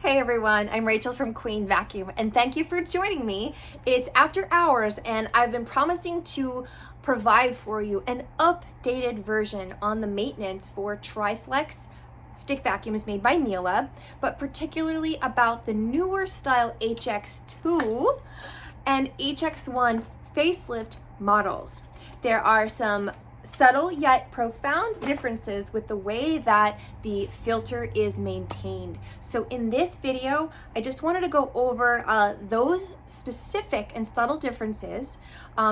Hey everyone, I'm Rachel from Queen Vacuum and thank you for joining me. It's after hours and I've been promising to provide for you an updated version on the maintenance for TRIFLEX stick vacuums made by Miele, but particularly about the newer style HX2 and HX1 facelift models. There are some subtle yet profound differences with the way that the filter is maintained. So in this video, I just wanted to go over those specific and subtle differences,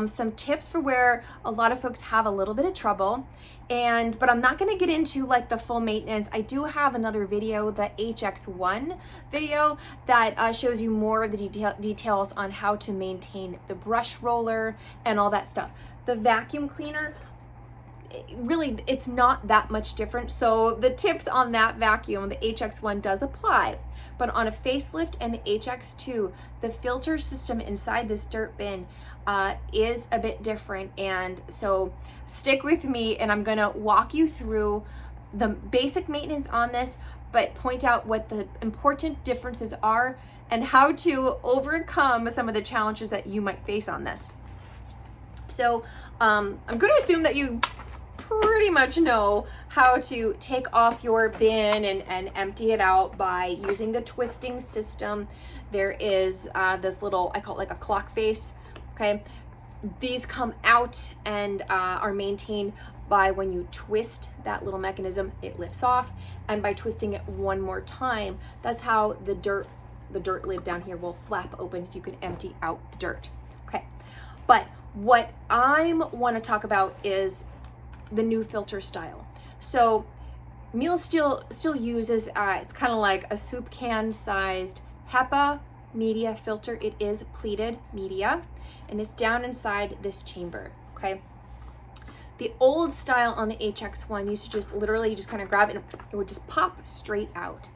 some tips for where a lot of folks have a little bit of trouble, but I'm not gonna get into like the full maintenance. I do have another video, the HX1 video, that shows you more of the details on how to maintain the brush roller and all that stuff. The vacuum cleaner, really, it's not that much different. So the tips on that vacuum, the HX1 does apply, but on a facelift and the HX2, the filter system inside this dirt bin is a bit different. And so stick with me and I'm gonna walk you through the basic maintenance on this, but point out what the important differences are and how to overcome some of the challenges that you might face on this. So I'm going to assume that you pretty much know how to take off your bin and empty it out by using the twisting system. There is this little, I call it like a clock face, okay? These come out and are maintained by when you twist that little mechanism, it lifts off, and by twisting it one more time, that's how the dirt lid down here will flap open. You can empty out the dirt, okay? But what I want to talk about is the new filter style. So Miele still uses, it's kind of like a soup can sized HEPA media filter. It is pleated media and it's down inside this chamber, okay? The old style on the HX1 used to just literally just kind of grab it and it would just pop straight out.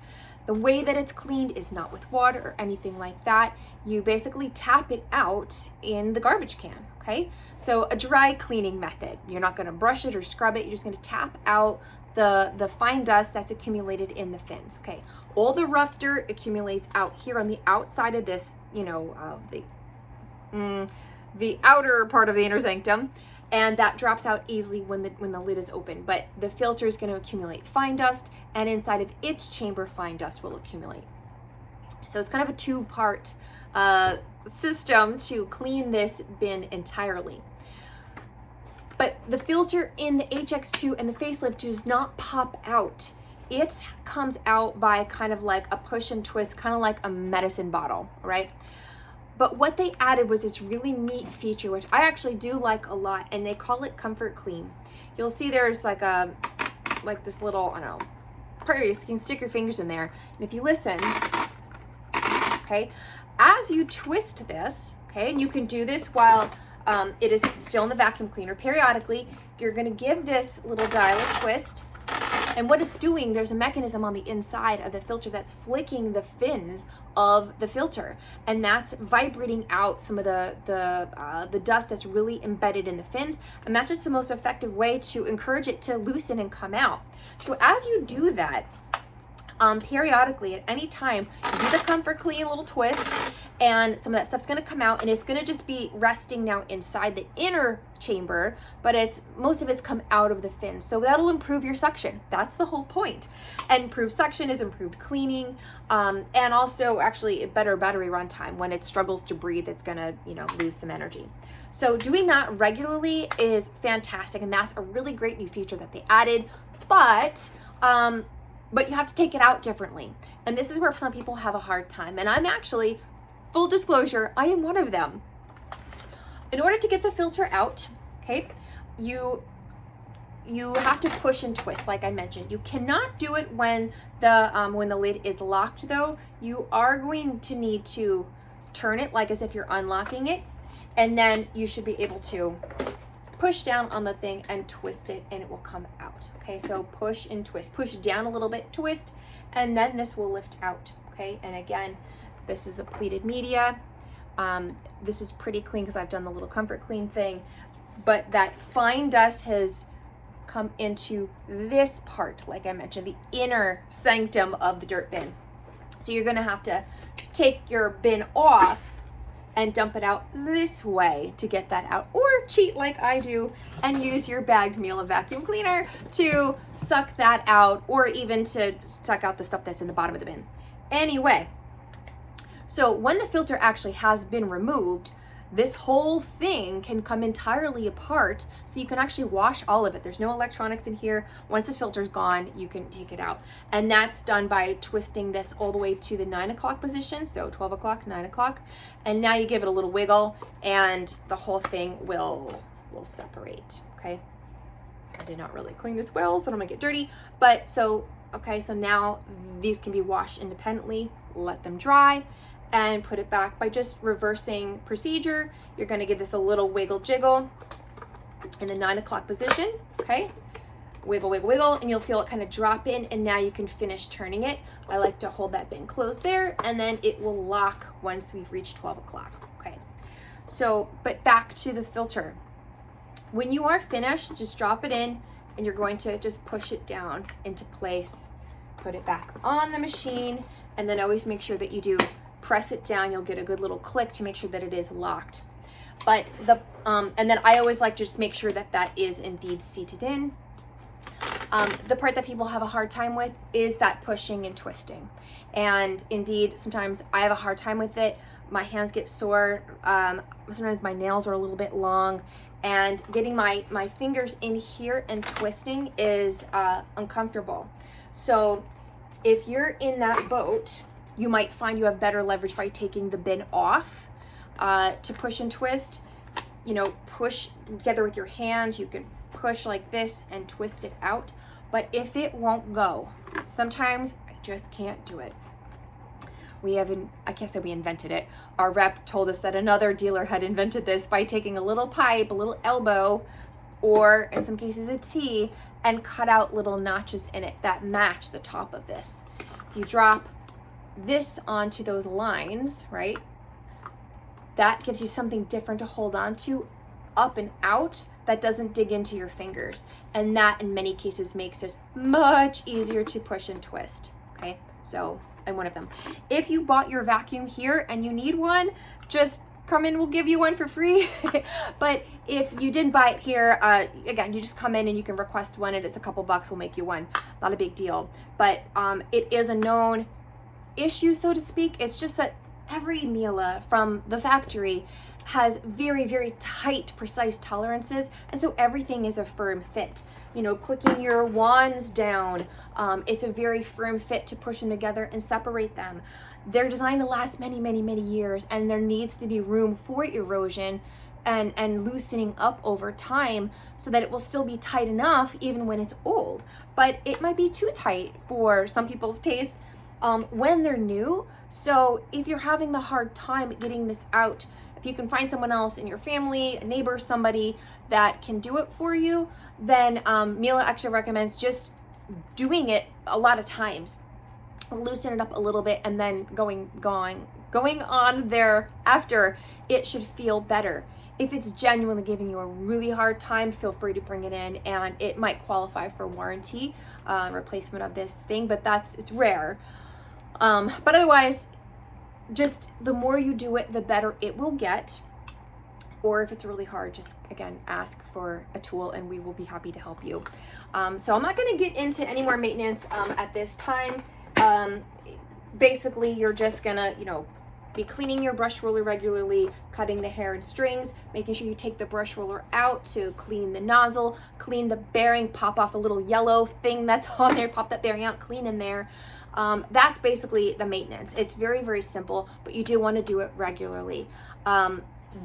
The way that it's cleaned is not with water or anything like that. You basically tap it out in the garbage can, okay? So a dry cleaning method. You're not gonna brush it or scrub it. You're just gonna tap out the fine dust that's accumulated in the fins, okay? All the rough dirt accumulates out here on the outside of this, you know, the outer part of the inner sanctum, and that drops out easily when the lid is open. But the filter is going to accumulate fine dust, and inside of its chamber, fine dust will accumulate. So it's kind of a two-part system to clean this bin entirely. But the filter in the HX2 and the facelift does not pop out. It comes out by kind of like a push and twist, kind of like a medicine bottle, right? But what they added was this really neat feature, which I actually do like a lot, and they call it Comfort Clean. You'll see there's like this little, I don't know, prairies, you can stick your fingers in there. And if you listen, okay, as you twist this, okay, and you can do this while it is still in the vacuum cleaner, periodically, you're gonna give this little dial a twist. And what it's doing, there's a mechanism on the inside of the filter that's flicking the fins of the filter, and that's vibrating out some of the dust that's really embedded in the fins, and that's just the most effective way to encourage it to loosen and come out. So as you do that, periodically at any time, you do the Comfort Clean little twist, and some of that stuff's gonna come out, and it's gonna just be resting now inside the inner chamber, but most of it's come out of the fin. So that'll improve your suction. That's the whole point. And improved suction is improved cleaning, and also actually better battery runtime. When it struggles to breathe, it's gonna, you know, lose some energy. So doing that regularly is fantastic, and that's a really great new feature that they added, but you have to take it out differently. And this is where some people have a hard time. And I'm actually, full disclosure, I am one of them. In order to get the filter out, okay, you have to push and twist, like I mentioned. You cannot do it when the lid is locked though. You are going to need to turn it like as if you're unlocking it. And then you should be able to push down on the thing and twist it and it will come out. Okay, so push and twist, push down a little bit, twist, and then this will lift out. Okay, and again, this is a pleated media. This is pretty clean because I've done the little Comfort Clean thing, but that fine dust has come into this part, like I mentioned, the inner sanctum of the dirt bin. So you're gonna have to take your bin off and dump it out this way to get that out, or cheat like I do and use your bagged Miele vacuum cleaner to suck that out, or even to suck out the stuff that's in the bottom of the bin. Anyway, so when the filter actually has been removed, this whole thing can come entirely apart, so you can actually wash all of it. There's no electronics in here. Once the filter's gone, you can take it out. And that's done by twisting this all the way to the 9 o'clock position. So 12 o'clock, 9 o'clock. And now you give it a little wiggle and the whole thing will separate, okay? I did not really clean this well, so I don't want to get dirty. But so, okay, so now these can be washed independently, let them dry, and put it back by just reversing procedure. You're gonna give this a little wiggle jiggle in the 9 o'clock position, okay? Wiggle, wiggle, wiggle, and you'll feel it kind of drop in, and now you can finish turning it. I like to hold that bin closed there, and then it will lock once we've reached 12 o'clock, okay? So, but back to the filter. When you are finished, just drop it in, and you're going to just push it down into place, put it back on the machine, and then always make sure that you do press it down. You'll get a good little click to make sure that it is locked. But the and then I always like to just make sure that that is indeed seated in. The part that people have a hard time with is that pushing and twisting. And indeed, sometimes I have a hard time with it. My hands get sore. Sometimes my nails are a little bit long, and getting my fingers in here and twisting is uncomfortable. So if you're in that boat, you might find you have better leverage by taking the bin off to push and twist. You know, push together with your hands. You can push like this and twist it out. But if it won't go, sometimes I just can't do it. I can't say we invented it. Our rep told us that another dealer had invented this by taking a little pipe, a little elbow, or in some cases a T, and cut out little notches in it that match the top of this. If you drop this onto those lines, right, that gives you something different to hold on to up and out that doesn't dig into your fingers, and that in many cases makes this much easier to push and twist, okay? So I'm one of them. If you bought your vacuum here and you need one, just come in, we'll give you one for free. But if you didn't buy it here, again, you just come in and you can request one, and it's a couple bucks, we'll make you one. Not a big deal, but it is a known issue, so to speak. It's just that every Miele from the factory has very, very tight, precise tolerances, and so everything is a firm fit. You know, clicking your wands down, it's a very firm fit to push them together and separate them. They're designed to last many, many, many years, and there needs to be room for erosion and loosening up over time so that it will still be tight enough even when it's old. But it might be too tight for some people's taste when they're new. So if you're having the hard time getting this out, if you can find someone else in your family, a neighbor, somebody that can do it for you, then Miele actually recommends just doing it a lot of times. Loosen it up a little bit, and then going on thereafter, it should feel better. If it's genuinely giving you a really hard time, feel free to bring it in, and it might qualify for warranty replacement of this thing, but it's rare. But otherwise, just the more you do it, the better it will get. Or if it's really hard, just again, ask for a tool and we will be happy to help you. So I'm not gonna get into any more maintenance at this time. Basically, you're just gonna, be cleaning your brush roller regularly, cutting the hair and strings, making sure you take the brush roller out to clean the nozzle, clean the bearing, pop off the little yellow thing that's on there, pop that bearing out, clean in there. That's basically the maintenance. It's very, very simple, but you do want to do it regularly.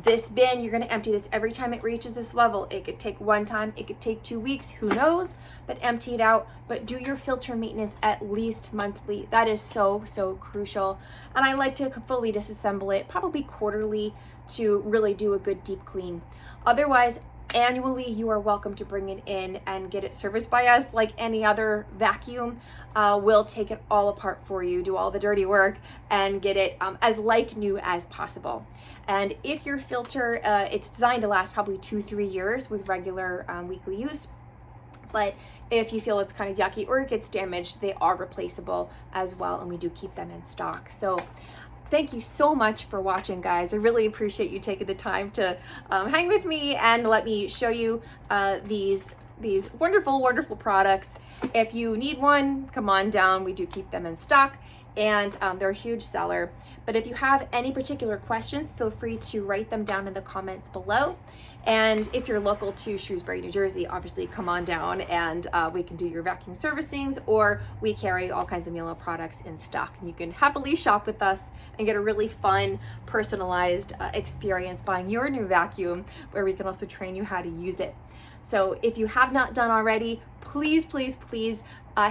This bin, you're going to empty this every time it reaches this level. It could take one time, it could take 2 weeks, who knows, but empty it out. But do your filter maintenance at least monthly. That is so, so crucial. And I like to fully disassemble it, probably quarterly, to really do a good deep clean. Otherwise, annually, you are welcome to bring it in and get it serviced by us like any other vacuum. We'll take it all apart for you, do all the dirty work, and get it as like new as possible. And if your filter, it's designed to last probably 2-3 years with regular weekly use, But if you feel it's kind of yucky or it gets damaged, they are replaceable as well, and we do keep them in stock. So thank you so much for watching, guys. I really appreciate you taking the time to hang with me and let me show you these wonderful, wonderful products. If you need one, come on down. We do keep them in stock, and they're a huge seller. But if you have any particular questions, feel free to write them down in the comments below. And if you're local to Shrewsbury, New Jersey, obviously come on down and we can do your vacuum servicings, or we carry all kinds of Miele products in stock. You can happily shop with us and get a really fun, personalized experience buying your new vacuum, where we can also train you how to use it. So if you have not done already, please, please, please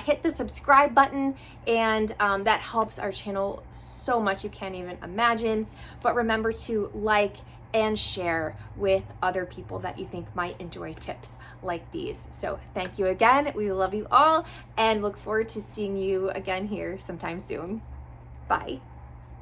hit the subscribe button, and that helps our channel so much you can't even imagine. But remember to like and share with other people that you think might enjoy tips like these. So thank you again. We love you all and look forward to seeing you again here sometime soon. Bye.